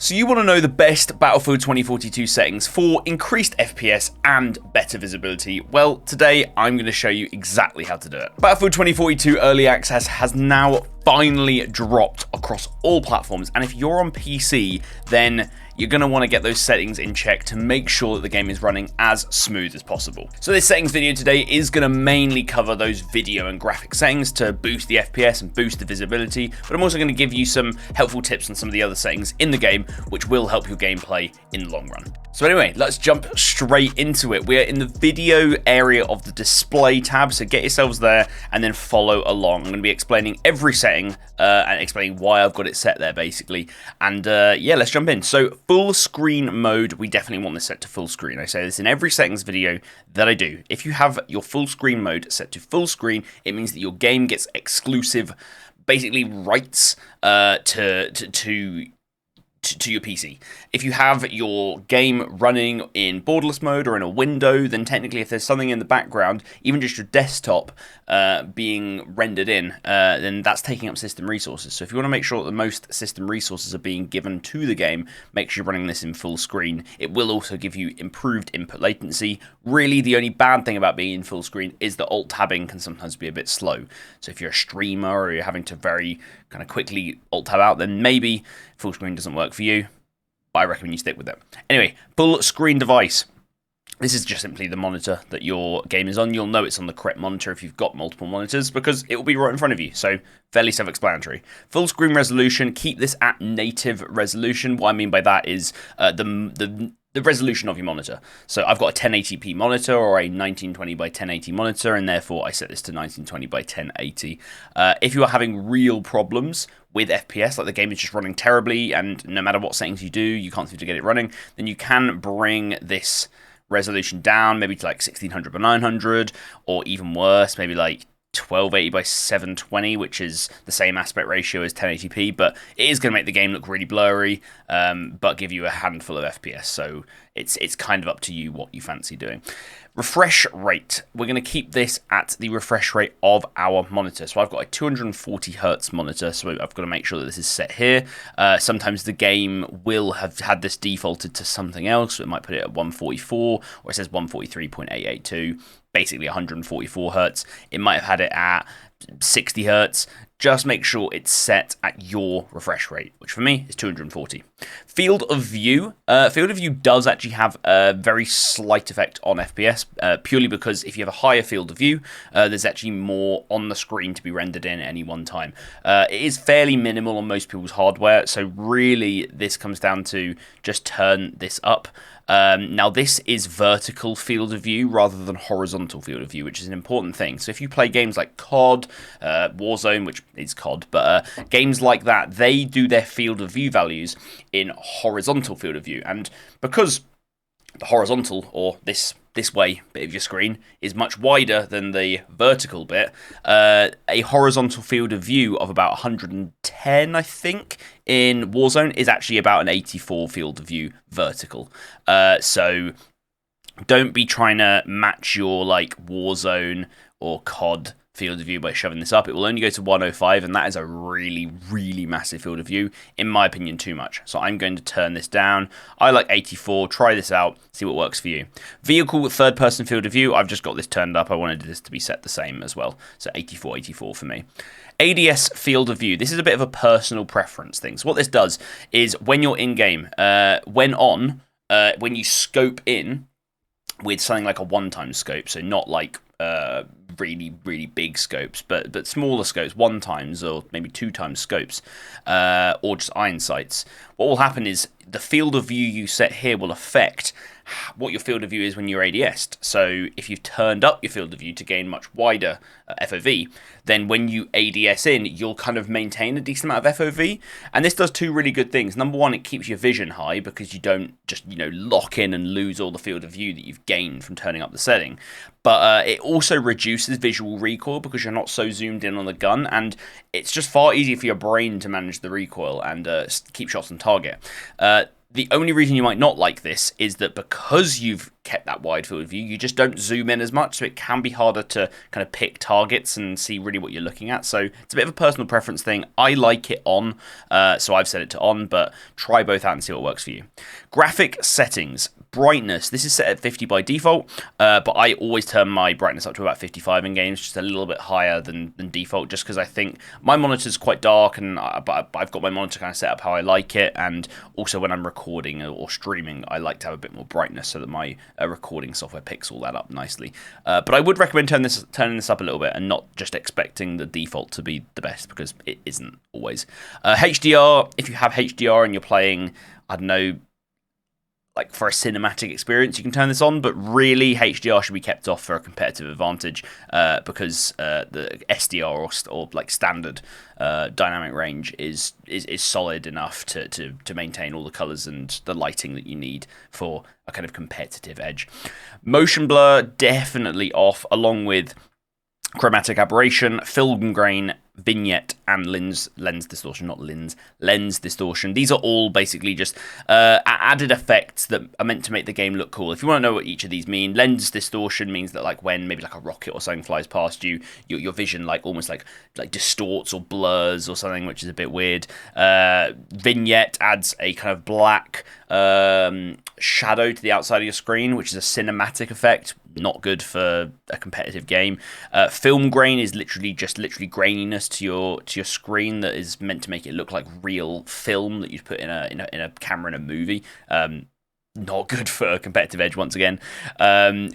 So you want to know the best Battlefield 2042 settings for increased FPS and better visibility? Well, today I'm going to show you exactly how to do it. Battlefield 2042 Early Access has now finally dropped across all platforms, and if you're on PC, then you're going to want to get those settings in check to make sure that the game is running as smooth as possible. So this settings video today is going to mainly cover those video and graphic settings to boost the FPS and boost the visibility, but I'm also going to give you some helpful tips on some of the other settings in the game which will help your gameplay in the long run. So anyway, let's jump straight into it. We're in the video area of the display tab, so get yourselves there and then follow along. I'm going to be explaining every setting and explaining why I've got it set there basically. And yeah, let's jump in. So full screen mode, we definitely want this set to full screen. I say this in every settings video that I do. If you have your full screen mode set to full screen, it means that your game gets exclusive, basically rights to your PC. If you have your game running in borderless mode or in a window, then technically if there's something in the background, even just your desktop being rendered in, then that's taking up system resources. So if you want to make sure that the most system resources are being given to the game, make sure you're running this in full screen. It will also give you improved input latency. Really, the only bad thing about being in full screen is that alt-tabbing can sometimes be a bit slow. So if you're a streamer or you're having to very kind of quickly alt-tab out, then maybe full screen doesn't work for you, but I recommend you stick with it. Anyway, full screen device. This is just simply the monitor that your game is on. You'll know it's on the correct monitor if you've got multiple monitors because it will be right in front of you, so fairly self-explanatory. Full screen resolution, keep this at native resolution. What I mean by that is the resolution of your monitor. So I've got a 1080p monitor or a 1920 by 1080 monitor, and therefore I set this to 1920 by 1080. If you are having real problems with FPS, like the game is just running terribly and no matter what settings you do, you can't seem to get it running, then you can bring this resolution down, maybe to like 1600 by 900, or even worse, maybe like 1280 by 720, which is the same aspect ratio as 1080p, but it is going to make the game look really blurry, but give you a handful of FPS, so it's kind of up to you what you fancy doing. Refresh rate. We're going to keep this at the refresh rate of our monitor. So I've got a 240 Hertz monitor, so I've got to make sure that this is set here. Sometimes the game will have had this defaulted to something else, so it might put it at 144, or it says 143.882, basically 144 Hertz. It might have had it at 60 Hertz. Just make sure it's set at your refresh rate, which for me is 240. Field of view. Field of view does actually have a very slight effect on FPS, purely because if you have a higher field of view, there's actually more on the screen to be rendered in at any one time. It is fairly minimal on most people's hardware, so really this comes down to just turn this up. Now this is vertical field of view rather than horizontal field of view, which is an important thing. So if you play games like COD, Warzone, which is COD, but games like that, they do their field of view values in horizontal field of view, and because the horizontal, or this way bit of your screen, is much wider than the vertical bit, a horizontal field of view of about 110, I think, in Warzone is actually about an 84 field of view vertical. So don't be trying to match your like Warzone or COD field of view by shoving this up. It will only go to 105, and that is a really, really massive field of view. In my opinion, too much. So I'm going to turn this down. I like 84. Try this out. See what works for you. Vehicle third-person field of view. I've just got this turned up. I wanted this to be set the same as well. So 84 for me. ADS field of view. This is a bit of a personal preference thing. So what this does is when you're in-game, when you scope in with something like a one-time scope, so not like really, really big scopes, but smaller scopes, one times or maybe two times scopes, or just iron sights. What will happen is the field of view you set here will affect what your field of view is when you're ADS'd. So if you've turned up your field of view to gain much wider FOV, then when you ADS in, you'll kind of maintain a decent amount of FOV. And this does two really good things. Number one, it keeps your vision high because you don't just, lock in and lose all the field of view that you've gained from turning up the setting. But it also reduces visual recoil because you're not so zoomed in on the gun, and it's just far easier for your brain to manage the recoil and keep shots on target. The only reason you might not like this is that because you've kept that wide field of view, you just don't zoom in as much, so it can be harder to kind of pick targets and see really what you're looking at. So it's a bit of a personal preference thing. I like it on, so I've set it to on, but try both out and see what works for you. Graphic settings. Brightness. This is set at 50 by default, but I always turn my brightness up to about 55 in games, just a little bit higher than default, just because I think my monitor's quite dark, and but I've got my monitor kind of set up how I like it, and also when I'm recording or streaming, I like to have a bit more brightness so that my recording software picks all that up nicely. But I would recommend turning this up a little bit and not just expecting the default to be the best, because it isn't always. HDR, if you have HDR and you're playing, I don't know, like for a cinematic experience, you can turn this on, but really HDR should be kept off for a competitive advantage, because the SDR or like standard dynamic range is solid enough to maintain all the colors and the lighting that you need for a kind of competitive edge. Motion blur definitely off, along with chromatic aberration, film grain, vignette, and lens distortion, not lens distortion. These are all basically just added effects that are meant to make the game look cool. If you want to know what each of these mean, lens distortion means that like when maybe like a rocket or something flies past you, your vision like almost like distorts or blurs or something, which is a bit weird. Vignette adds a kind of black shadow to the outside of your screen, which is a cinematic effect. Not good for a competitive game. Film grain is literally graininess to your screen that is meant to make it look like real film that you'd put in a camera in a movie. Not good for a competitive edge once again.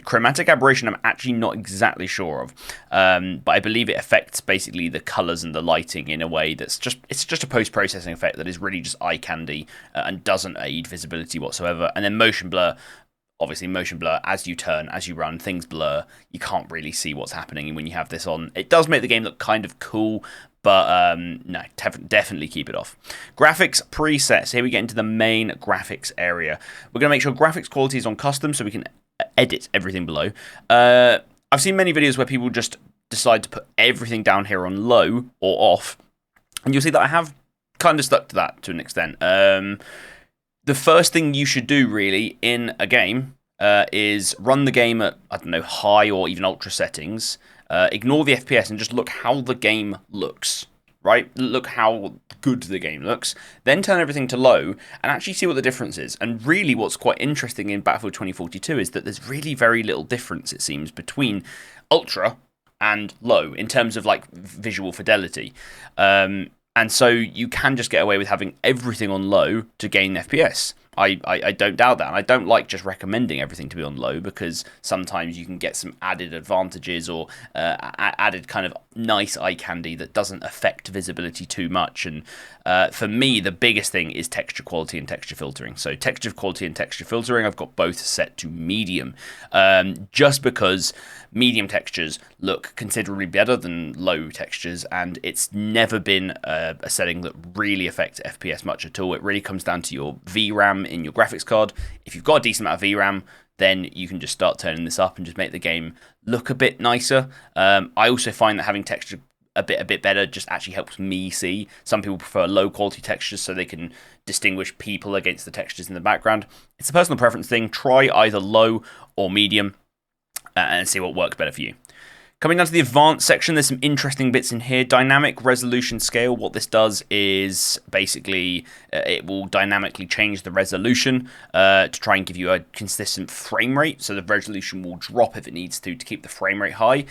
Chromatic aberration, I'm actually not exactly sure of, but I believe it affects basically the colors and the lighting in a way that's just a post-processing effect that is really just eye candy and doesn't aid visibility whatsoever. And then motion blur. Obviously, motion blur, as you turn, as you run, things blur. You can't really see what's happening when you have this on. It does make the game look kind of cool, but no, definitely keep it off. Graphics presets. Here we get into the main graphics area. We're going to make sure graphics quality is on custom so we can edit everything below. I've seen many videos where people just decide to put everything down here on low or off, and you'll see that I have kind of stuck to that to an extent. The first thing you should do, really, in a game is run the game at, I don't know, high or even ultra settings. Ignore the FPS and just look how the game looks, right? Look how good the game looks. Then turn everything to low and actually see what the difference is. And really what's quite interesting in Battlefield 2042 is that there's really very little difference, it seems, between ultra and low in terms of like visual fidelity. And so you can just get away with having everything on low to gain FPS. I don't doubt that. And I don't like just recommending everything to be on low, because sometimes you can get some added advantages or added kind of nice eye candy that doesn't affect visibility too much. And for me, the biggest thing is texture quality and texture filtering. So texture quality and texture filtering, I've got both set to medium, just because medium textures look considerably better than low textures, and it's never been a setting that really affects FPS much at all. It really comes down to your VRAM in your graphics card. If you've got a decent amount of VRAM, then you can just start turning this up and just make the game look a bit nicer. I also find that having texture a bit better just actually helps me see. Some people prefer low quality textures so they can distinguish people against the textures in the background. It's a personal preference thing. Try either low or medium and see what works better for you. Coming down to the advanced section, there's some interesting bits in here. Dynamic resolution scale. What this does is basically it will dynamically change the resolution to try and give you a consistent frame rate. So the resolution will drop if it needs to keep the frame rate high.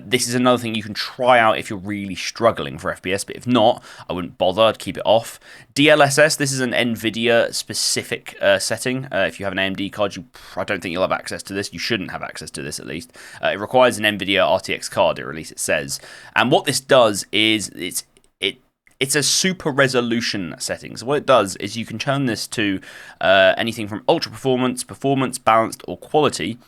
This is another thing you can try out if you're really struggling for FPS, but if not, I wouldn't bother. I'd keep it off. DLSS, this is an Nvidia specific setting. If you have an AMD card, I don't think you'll have access to this. You shouldn't have access to this, at least. It requires an Nvidia RTX card, or at least it says. And what this does is it's a super resolution setting. So what it does is you can turn this to anything from ultra performance, performance, balanced, or quality.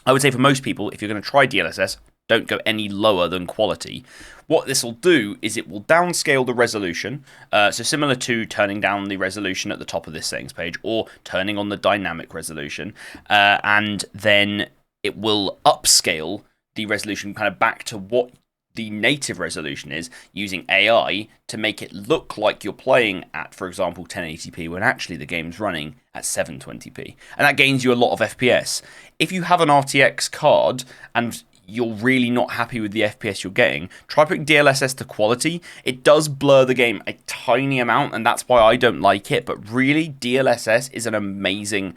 I would say for most people, if you're going to try DLSS, don't go any lower than quality. What this will do is it will downscale the resolution, so similar to turning down the resolution at the top of this settings page or turning on the dynamic resolution, and then it will upscale the resolution kind of back to what the native resolution is using AI to make it look like you're playing at, for example, 1080p when actually the game's running at 720p. And that gains you a lot of FPS. If you have an RTX card and you're really not happy with the FPS you're getting, try putting DLSS to quality. It does blur the game a tiny amount, and that's why I don't like it, but really, DLSS is an amazing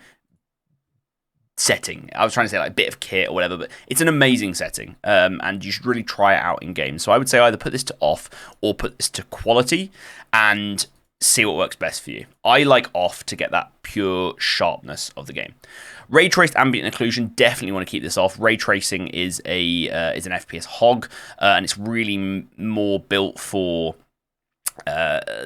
setting. I was trying to say like a bit of kit or whatever, but it's an amazing setting, and you should really try it out in games. So I would say either put this to off or put this to quality and see what works best for you. I like off to get that pure sharpness of the game. Ray traced ambient occlusion, definitely want to keep this off. Ray tracing is an FPS hog, and it's really more built for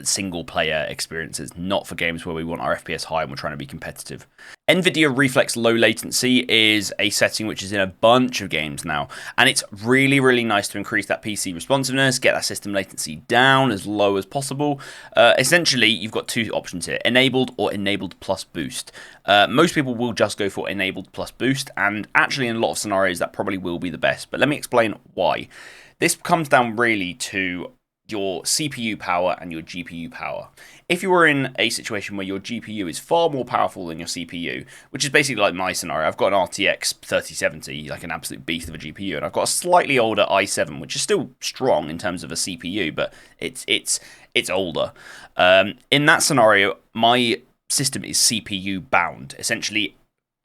single player experiences, not for games where we want our FPS high and we're trying to be competitive. Nvidia Reflex low latency is a setting which is in a bunch of games now, and it's really nice to increase that PC responsiveness, get that system latency down as low as possible. Essentially, you've got two options here: enabled or enabled plus boost. Most people will just go for enabled plus boost, and actually in a lot of scenarios that probably will be the best, but let me explain why. This comes down really to your CPU power and your GPU power. If you were in a situation where your GPU is far more powerful than your CPU, which is basically like my scenario, I've got an RTX 3070, like an absolute beast of a GPU, and I've got a slightly older i7, which is still strong in terms of a CPU, but it's older. In that scenario, my system is CPU bound. Essentially,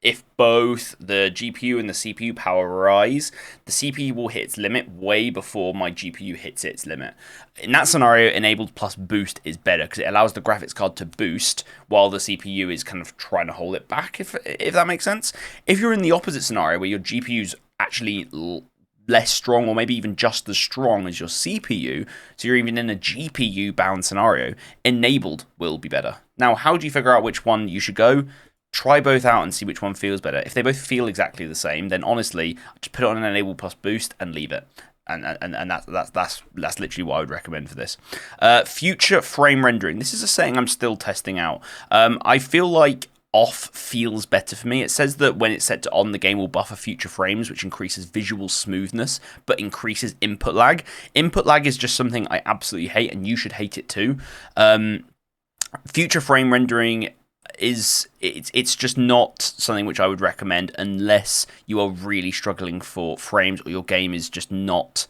if both the GPU and the CPU power rise, the CPU will hit its limit way before my GPU hits its limit. In that scenario, enabled plus boost is better because it allows the graphics card to boost while the CPU is kind of trying to hold it back, if that makes sense. If you're in the opposite scenario where your GPU's actually less strong or maybe even just as strong as your CPU, so you're even in a GPU bound scenario, enabled will be better. Now, how do you figure out which one you should go? Try both out and see which one feels better. If they both feel exactly the same, then honestly, just put it on an enable plus boost and leave it. And that's literally what I would recommend for this. Future frame rendering. This is a setting I'm still testing out. I feel like off feels better for me. It says that when it's set to on, the game will buffer future frames, which increases visual smoothness, but increases input lag. Input lag is just something I absolutely hate, and you should hate it too. Future frame rendering it's just not something which I would recommend unless you are really struggling for frames or your game is just not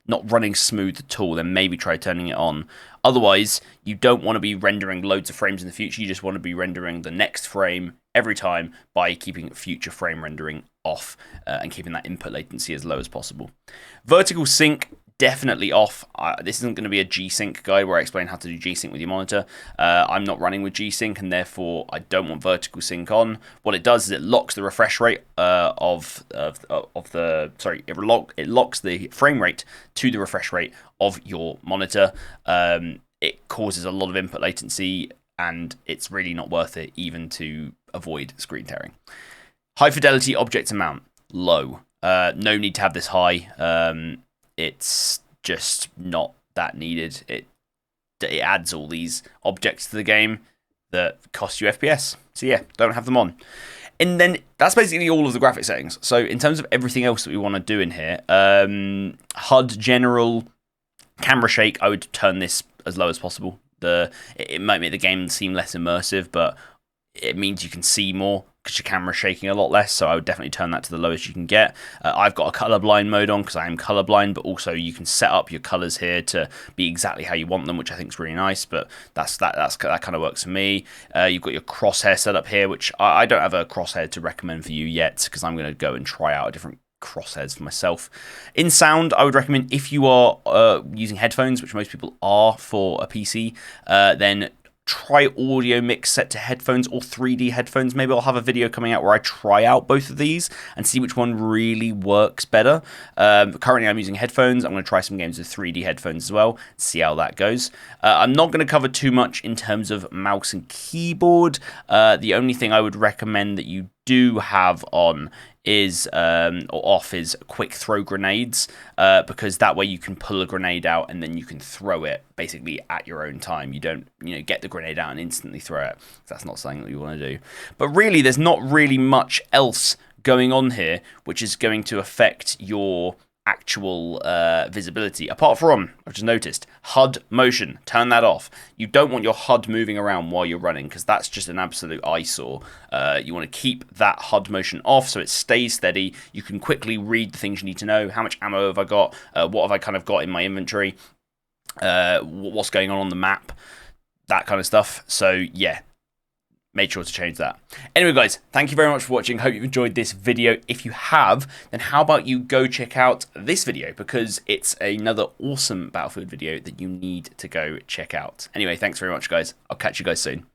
running smooth at all. Then maybe try turning it on. Otherwise, you don't want to be rendering loads of frames in the future. You just want to be rendering the next frame every time by keeping future frame rendering off and keeping that input latency as low as possible. Vertical sync, definitely off. This isn't going to be a G-Sync guide where I explain how to do G-Sync with your monitor. I'm not running with G-Sync, and therefore I don't want vertical sync on. What it does is it locks the refresh rate it locks the frame rate to the refresh rate of your monitor. It causes a lot of input latency, and it's really not worth it even to avoid screen tearing. High fidelity object amount, low. No need to have this high. It's just not that needed. It adds all these objects to the game that cost you FPS. So yeah, don't have them on. And then that's basically all of the graphic settings. So in terms of everything else that we want to do in here, HUD general, camera shake, I would turn this as low as possible. It might make the game seem less immersive, but it means you can see more because your camera's shaking a lot less, so I would definitely turn that to the lowest you can get. I've got a colorblind mode on because I am colorblind, but also you can set up your colors here to be exactly how you want them, which I think is really nice, but that kind of works for me. You've got your crosshair set up here, which I don't have a crosshair to recommend for you yet because I'm going to go and try out a different crosshairs for myself. In sound, I would recommend if you are using headphones, which most people are for a PC, then try audio mix set to headphones or 3D headphones. Maybe I'll have a video coming out where I try out both of these and see which one really works better. Currently I'm using headphones. I'm going to try some games with 3D headphones as well, see how that goes. I'm not going to cover too much in terms of mouse and keyboard. The only thing I would recommend that you do have on is or off is quick throw grenades, because that way you can pull a grenade out and then you can throw it basically at your own time. You don't get the grenade out and instantly throw it. That's not something that you want to do. But really, there's not really much else going on here which is going to affect your actual visibility. Apart from, I've just noticed, HUD motion. Turn that off. You don't want your HUD moving around while you're running because that's just an absolute eyesore. You want to keep that HUD motion off so it stays steady. You can quickly read the things you need to know. How much ammo have I got? What have I kind of got in my inventory? What's going on the map? That kind of stuff. So yeah, made sure to change that. Anyway, guys, thank you very much for watching. Hope you've enjoyed this video. If you have, then how about you go check out this video, because it's another awesome Battlefield video that you need to go check out. Anyway, thanks very much, guys. I'll catch you guys soon.